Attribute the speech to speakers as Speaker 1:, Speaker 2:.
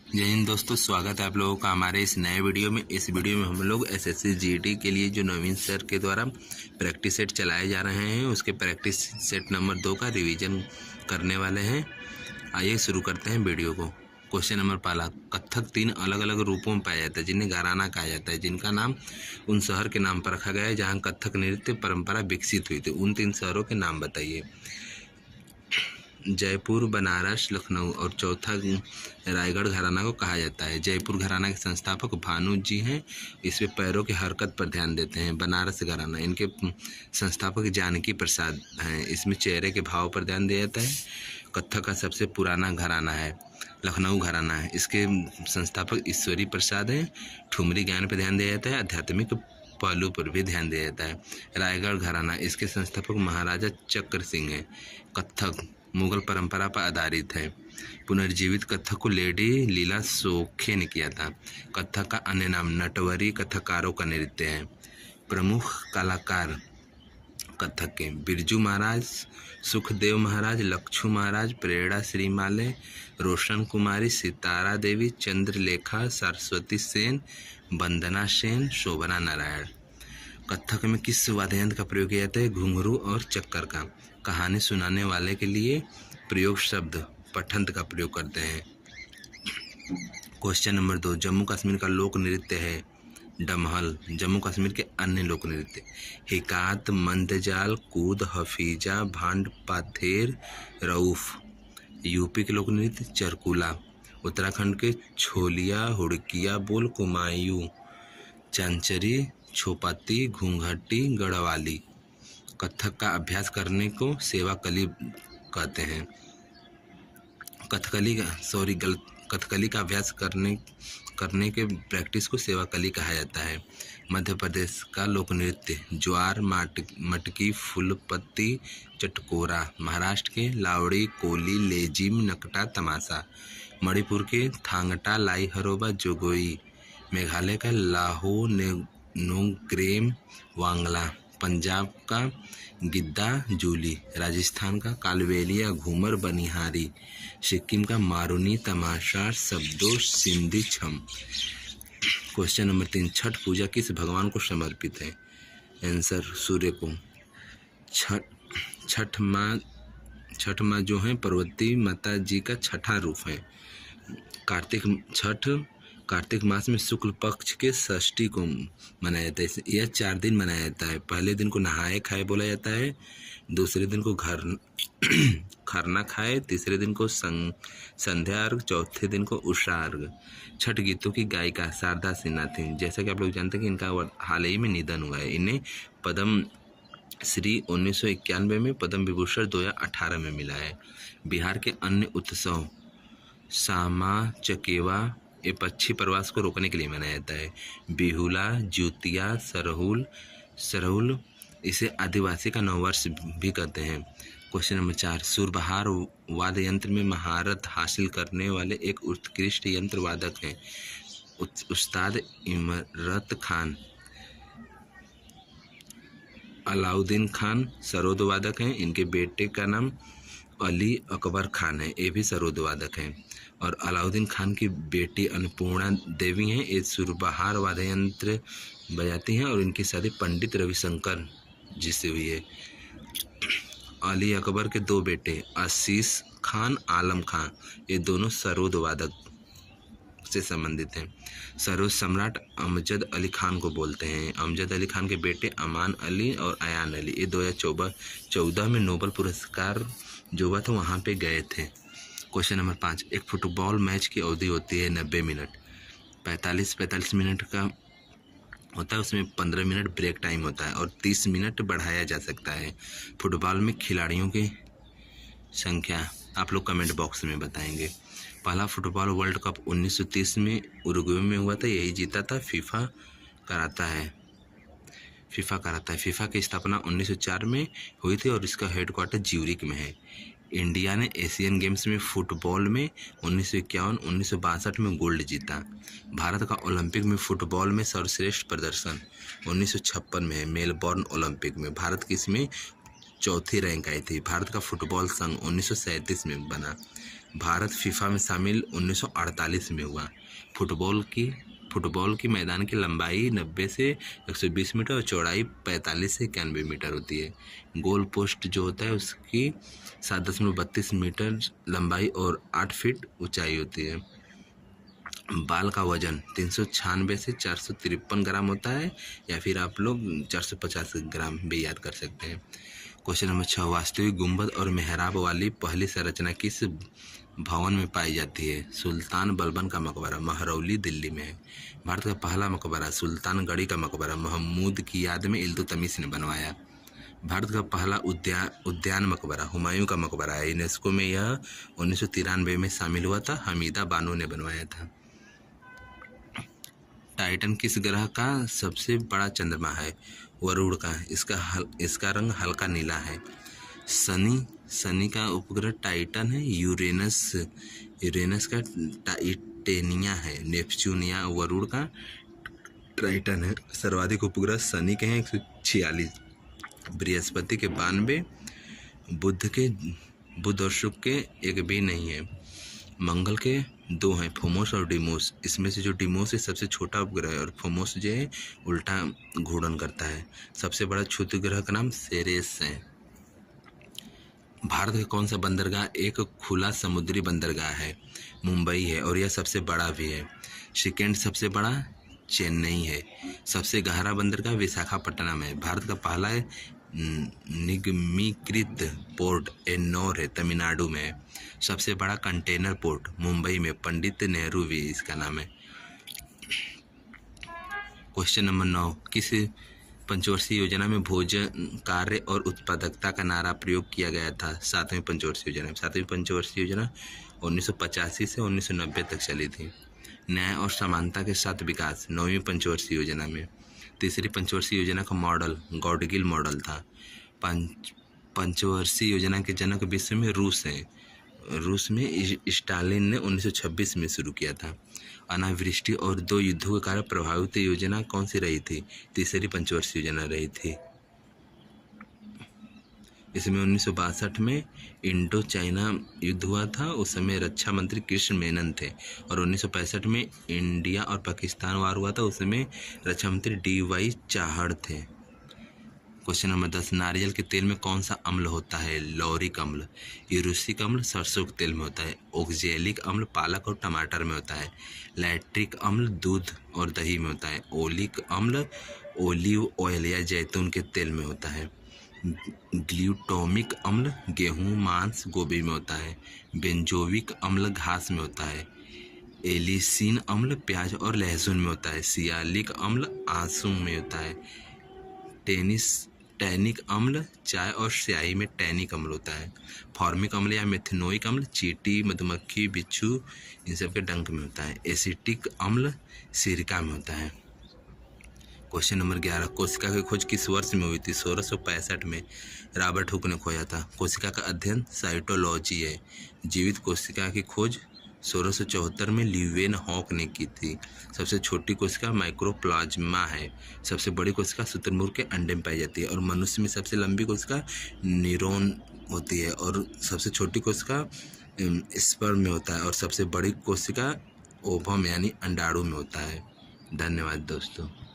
Speaker 1: जय हिंद दोस्तों, स्वागत है आप लोगों का हमारे इस नए वीडियो में। इस वीडियो में हम लोग एसएससी जीडी के लिए जो नवीन सर के द्वारा प्रैक्टिस सेट चलाए जा रहे हैं उसके प्रैक्टिस सेट नंबर 2 का रिवीजन करने वाले हैं। आइए शुरू करते हैं वीडियो को। क्वेश्चन नंबर पहला, कथक 3 अलग अलग रूपों में पाया जाता है जिन्हें घराना कहा जाता है, जिनका नाम उन शहर के नाम पर रखा गया है जहाँ कथक नृत्य परंपरा विकसित हुई थी। उन 3 शहरों के नाम बताइए। जयपुर, बनारस, लखनऊ। और चौथा, रायगढ़ घराना को कहा जाता है। जयपुर घराना के संस्थापक भानु जी हैं, इसमें पैरों की हरकत पर ध्यान देते हैं। बनारस घराना, इनके संस्थापक जानकी प्रसाद हैं, इसमें चेहरे के भाव पर ध्यान दिया जाता है। कथक का सबसे पुराना घराना है लखनऊ घराना है, इसके संस्थापक ईश्वरी प्रसाद हैं। ठुमरी ज्ञान पर ध्यान दिया जाता है, आध्यात्मिक पहलू पर भी ध्यान दिया जाता है। रायगढ़ घराना, इसके संस्थापक महाराजा चक्र सिंह हैं। कथक मुगल परंपरा पर आधारित है। पुनर्जीवित कथक को लेडी लीला सोखे ने किया था। कथक का अन्य नाम नटवरी कथकारों का नृत्य है। प्रमुख कलाकार कथक के बिरजू महाराज, सुखदेव महाराज, लक्षु महाराज, प्रेरणा श्रीमाले, रोशन कुमारी, सितारा देवी, चंद्रलेखा, सरस्वती सेन, वंदना सेन, शोभना नारायण। कथक में किस वाद्य यंत्र का प्रयोग किया जाता है? घुंघरू और चक्कर का। कहानी सुनाने वाले के लिए प्रयोग शब्द पठंत का प्रयोग करते हैं। क्वेश्चन नंबर 2, जम्मू कश्मीर का लोक नृत्य है डमहल। जम्मू कश्मीर के अन्य लोक नृत्य हिकात, मंदजाल, कूद, हफीजा, भांड, पाथेर, रऊफ। यूपी के लोक नृत्य चरकुला। उत्तराखंड के छोलिया, हुड़किया बोल, कुमायूं, चंचरी, छोपाती, घूंघटी, गढ़वाली। कथक का अभ्यास करने को सेवाकली कहते हैं। कथकली का अभ्यास करने के प्रैक्टिस को सेवाकली कहा जाता है। मध्य प्रदेश का लोक नृत्य ज्वार, मटकी, फूलपत्ती, चटकोरा। महाराष्ट्र के लावड़ी, कोली, लेजिम, नकटा, तमाशा। मणिपुर के थांगटा, लाई हरोबा, जोगोई। मेघालय का लाहो, नोग्रेम, वांगला। पंजाब का गिद्दा, जूली। राजस्थान का कालबेलिया, घूमर, बनिहारी। सिक्किम का मारूनी, तमाशा, शब्दों, सिंधी, छम। क्वेश्चन नंबर 3, छठ पूजा किस भगवान को समर्पित है? आंसर सूर्य को। छठ माँ जो है पार्वती माता जी का छठा रूप है। कार्तिक मास में शुक्ल पक्ष के षष्ठी को मनाया जाता है। यह 4 दिन मनाया जाता है। पहले दिन को नहाए खाए बोला जाता है, दूसरे दिन को खरना खाए, तीसरे दिन को संध्या अर्घ, चौथे दिन को उषा अर्घ। छठ गीतों की गायिका शारदा सिन्हा थी। जैसा कि आप लोग जानते हैं कि इनका हाल ही में निधन हुआ है। इन्हें पद्म श्री 1991 में, पद्म विभूषण 2018 में मिला है। बिहार के अन्य उत्सव सामा चकेवा ये पक्षी प्रवास को रोकने के लिए मनाया जाता है। बिहुला, ज्योतिया, सरहुल इसे आदिवासी का नववर्ष भी कहते हैं। क्वेश्चन नंबर 4, सुरबहार वाद्य यंत्र में महारत हासिल करने वाले एक उत्कृष्ट यंत्र वादक हैं। उस्ताद इमरत खान। अलाउद्दीन खान सरोद वादक हैं। इनके बेटे का नाम अली अकबर खान है, ये भी सरोद वादक हैं। और अलाउद्दीन खान की बेटी अन्नपूर्णा देवी हैं, ये सुरबहार वाद्य यंत्र बजाती हैं और इनकी शादी पंडित रविशंकर जी से हुई है। अली अकबर के 2 बेटे आशीष खान, आलम खान, ये दोनों सरोद वादक से संबंधित हैं। सरोद सम्राट अमजद अली खान को बोलते हैं। अमजद अली खान के बेटे अमान अली और अयान अली ये 2014 में नोबेल पुरस्कार जो हुआ था वहाँ पे गए थे। क्वेश्चन नंबर 5, एक फुटबॉल मैच की अवधि होती है 90 मिनट। 45 मिनट का होता है, उसमें 15 मिनट ब्रेक टाइम होता है और 30 मिनट बढ़ाया जा सकता है। फुटबॉल में खिलाड़ियों की संख्या आप लोग कमेंट बॉक्स में बताएंगे। पहला फुटबॉल वर्ल्ड कप 1930 में उरुग्वे में हुआ था, यही जीता था। फीफा कराता है। फीफा की स्थापना 1904 में हुई थी और इसका हेडक्वार्टर ज्यूरिक में है। इंडिया ने एशियन गेम्स में फुटबॉल में 1951, 1962 में गोल्ड जीता। भारत का ओलंपिक में फुटबॉल में सर्वश्रेष्ठ प्रदर्शन 1956 में है। मेलबॉर्न ओलंपिक में भारत की इसमें चौथी रैंक आई थी। भारत का फुटबॉल संघ 1937 में बना। भारत फीफा में शामिल 1948 में हुआ। फुटबॉल की मैदान की लंबाई 90 से 120 मीटर और चौड़ाई 45 से 91 मीटर होती है। गोल पोस्ट जो होता है उसकी 7.32 मीटर लंबाई और 8 फीट ऊंचाई होती है। बाल का वजन 396 से 453 ग्राम होता है, या फिर आप लोग 450 ग्राम भी याद कर सकते हैं। क्वेश्चन नंबर 6, वास्तविक गुंबद और मेहराब वाली पहली संरचना किस भवन में पाई जाती है? सुल्तान बलबन का मकबरा महरौली दिल्ली में है। भारत का पहला मकबरा सुल्तानगढ़ी का मकबरा महमूद की याद में इल्तुतमिश ने बनवाया। भारत का पहला उद्यान मकबरा हुमायूं का मकबरा है। यूनेस्को में यह 1993 में शामिल हुआ था। हमीदा बानो ने बनवाया था। टाइटन किस ग्रह का सबसे बड़ा चंद्रमा है? वरुण का। इसका रंग हल्का नीला है। शनि का उपग्रह टाइटन है। यूरेनस का टाइटेनिया है। नेपच्यून या वरुण का टाइटन है। सर्वाधिक उपग्रह शनि के हैं 146, बृहस्पति के 92, बुध और शुक्र के एक भी नहीं है। मंगल के 2 हैं, फोमोस और डिमोस। इसमें से जो डिमोस है सबसे छोटा उपग्रह है और फोमोस जो है उल्टा घूर्णन करता है। सबसे बड़ा क्षुद्र ग्रह का नाम सेरेस है। भारत का कौन सा बंदरगाह एक खुला समुद्री बंदरगाह है? मुंबई है और यह सबसे बड़ा भी है। सेकेंड सबसे बड़ा चेन्नई है। सबसे गहरा बंदरगाह विशाखापट्टनम है। भारत का पहला निगमीकृत पोर्ट एन्नौर है, तमिलनाडु में है। सबसे बड़ा कंटेनर पोर्ट मुंबई में पंडित नेहरू भी इसका नाम है। क्वेश्चन नंबर 9, किस पंचवर्षीय योजना में भोजन कार्य और उत्पादकता का नारा प्रयोग किया गया था? 7वीं पंचवर्षीय योजना। 7वीं पंचवर्षीय योजना 1985 से 1990 तक चली थी। न्याय और समानता के साथ विकास 9वीं पंचवर्षीय योजना में। तीसरी पंचवर्षीय योजना का मॉडल गॉडगिल मॉडल था। पंचवर्षीय योजना के जनक विश्व में रूस है। रूस में स्टालिन ने 1926 में शुरू किया था। अनावृष्टि और 2 युद्धों के कारण प्रभावित योजना कौन सी रही थी? तीसरी पंचवर्षीय योजना रही थी। इसमें 1962 में इंडो चाइना युद्ध हुआ था। उस समय रक्षा मंत्री कृष्ण मेनन थे। और 1965 में इंडिया और पाकिस्तान वार हुआ था। उस समय रक्षा मंत्री DY चाहड़ थे। क्वेश्चन नंबर 10, नारियल के तेल में कौन सा अम्ल होता है? लॉरिक अम्ल। यूरिक अम्ल सरसों के तेल में होता है। ऑक्जेलिक अम्ल पालक और टमाटर में होता है। लैक्टिक अम्ल दूध और दही में होता है। ओलिक अम्ल ओलिव ऑयल या जैतून के तेल में होता है। ग्लूटामिक अम्ल गेहूं मांस गोभी में होता है। बेंजोइक अम्ल घास में होता है। एलिसिन अम्ल प्याज और लहसुन में होता है। सियालिक अम्ल आंसू में होता है। टैनिक अम्ल चाय और स्याही में टैनिक अम्ल होता है। फॉर्मिक अम्ल या मेथनोइक अम्ल चींटी मधुमक्खी बिच्छू इन सब के डंक में होता है। एसिटिक अम्ल सिरका में होता है। क्वेश्चन नंबर 11, कोशिका की खोज किस वर्ष में हुई थी? 1665 में रॉबर्ट हुक ने खोजा था। कोशिका का अध्ययन साइटोलॉजी है। जीवित कोशिका की खोज 1674 में ल्यूवेन हॉक ने की थी। सबसे छोटी कोशिका माइक्रोप्लाज्मा है। सबसे बड़ी कोशिका शुतुरमुर्ग के अंडे में पाई जाती है। और मनुष्य में सबसे लंबी कोशिका न्यूरॉन होती है। और सबसे छोटी कोशिका स्पर्म में होता है। और सबसे बड़ी कोशिका ओवम यानी अंडाणु में होता है। धन्यवाद दोस्तों।